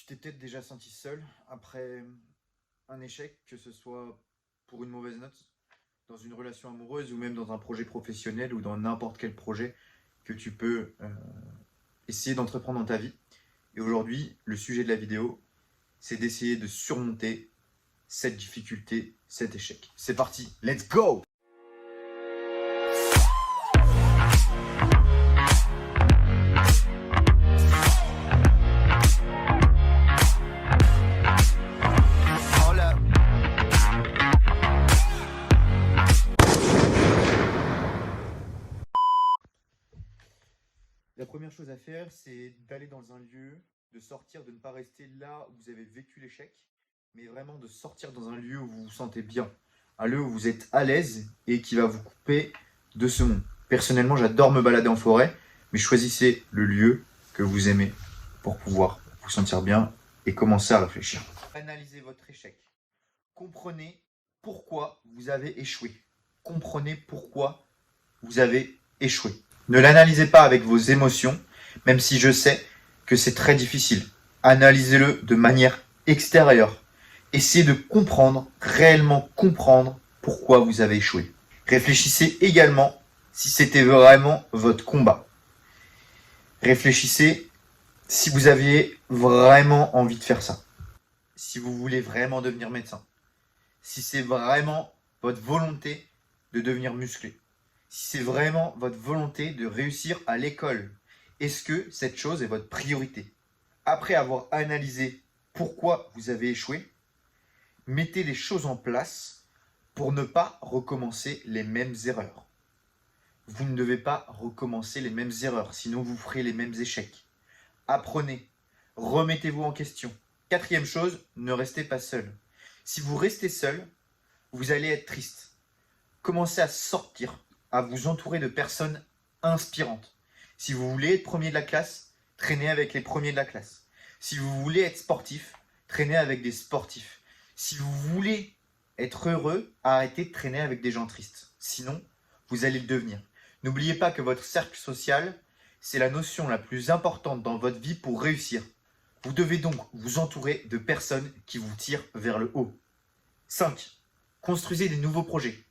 Tu t'es peut-être déjà senti seul après un échec, que ce soit pour une mauvaise note, dans une relation amoureuse ou même dans un projet professionnel ou dans n'importe quel projet que tu peux essayer d'entreprendre dans ta vie. Et aujourd'hui, le sujet de la vidéo, c'est d'essayer de surmonter cette difficulté, cet échec. C'est parti, let's go! La première chose à faire, c'est d'aller dans un lieu, de sortir, de ne pas rester là où vous avez vécu l'échec, mais vraiment de sortir dans un lieu où vous vous sentez bien, un lieu où vous êtes à l'aise et qui va vous couper de ce monde. Personnellement, j'adore me balader en forêt, mais choisissez le lieu que vous aimez pour pouvoir vous sentir bien et commencer à réfléchir. Analysez votre échec. Comprenez pourquoi vous avez échoué. Comprenez pourquoi vous avez échoué. Ne l'analysez pas avec vos émotions, même si je sais que c'est très difficile. Analysez-le de manière extérieure. Essayez de comprendre, réellement comprendre pourquoi vous avez échoué. Réfléchissez également si c'était vraiment votre combat. Réfléchissez si vous aviez vraiment envie de faire ça. Si vous voulez vraiment devenir médecin. Si c'est vraiment votre volonté de devenir musclé. Si c'est vraiment votre volonté de réussir à l'école, est-ce que cette chose est votre priorité? Après avoir analysé pourquoi vous avez échoué, mettez les choses en place pour ne pas recommencer les mêmes erreurs. Vous ne devez pas recommencer les mêmes erreurs, sinon vous ferez les mêmes échecs. Apprenez, remettez-vous en question. Quatrième chose, ne restez pas seul. Si vous restez seul, vous allez être triste. Commencez à sortir, à vous entourer de personnes inspirantes. Si vous voulez être premier de la classe, traînez avec les premiers de la classe. Si vous voulez être sportif, traînez avec des sportifs. Si vous voulez être heureux, arrêtez de traîner avec des gens tristes. Sinon, vous allez le devenir. N'oubliez pas que votre cercle social, c'est la notion la plus importante dans votre vie pour réussir. Vous devez donc vous entourer de personnes qui vous tirent vers le haut. 5. Construisez des nouveaux projets.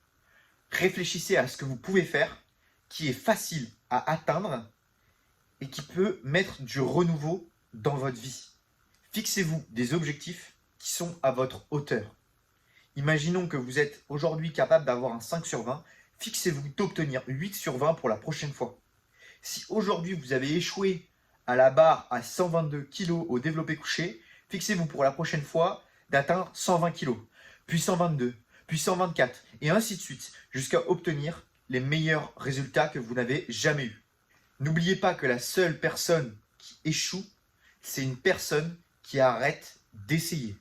Réfléchissez à ce que vous pouvez faire qui est facile à atteindre et qui peut mettre du renouveau dans votre vie. Fixez-vous des objectifs qui sont à votre hauteur. Imaginons que vous êtes aujourd'hui capable d'avoir un 5 sur 20. Fixez-vous d'obtenir 8 sur 20 pour la prochaine fois. Si aujourd'hui vous avez échoué à la barre à 122 kg au développé couché, fixez-vous pour la prochaine fois d'atteindre 120 kg, puis 122, puis 124, et ainsi de suite, jusqu'à obtenir les meilleurs résultats que vous n'avez jamais eus. N'oubliez pas que la seule personne qui échoue, c'est une personne qui arrête d'essayer.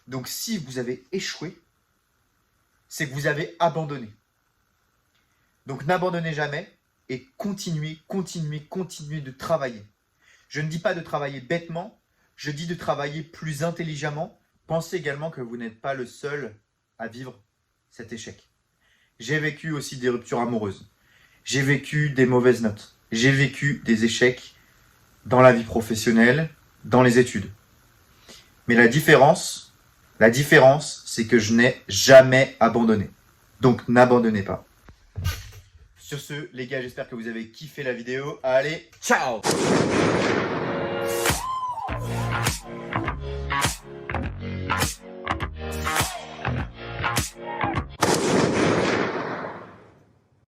Donc si vous avez échoué, c'est que vous avez abandonné. Donc n'abandonnez jamais et continuez de travailler. Je ne dis pas de travailler bêtement, je dis de travailler plus intelligemment. Pensez également que vous n'êtes pas le seul à vivre cet échec. J'ai vécu aussi des ruptures amoureuses. J'ai vécu des mauvaises notes. J'ai vécu des échecs dans la vie professionnelle, dans les études. Mais la différence, c'est que je n'ai jamais abandonné. Donc n'abandonnez pas. Sur ce, les gars, j'espère que vous avez kiffé la vidéo. Allez, ciao!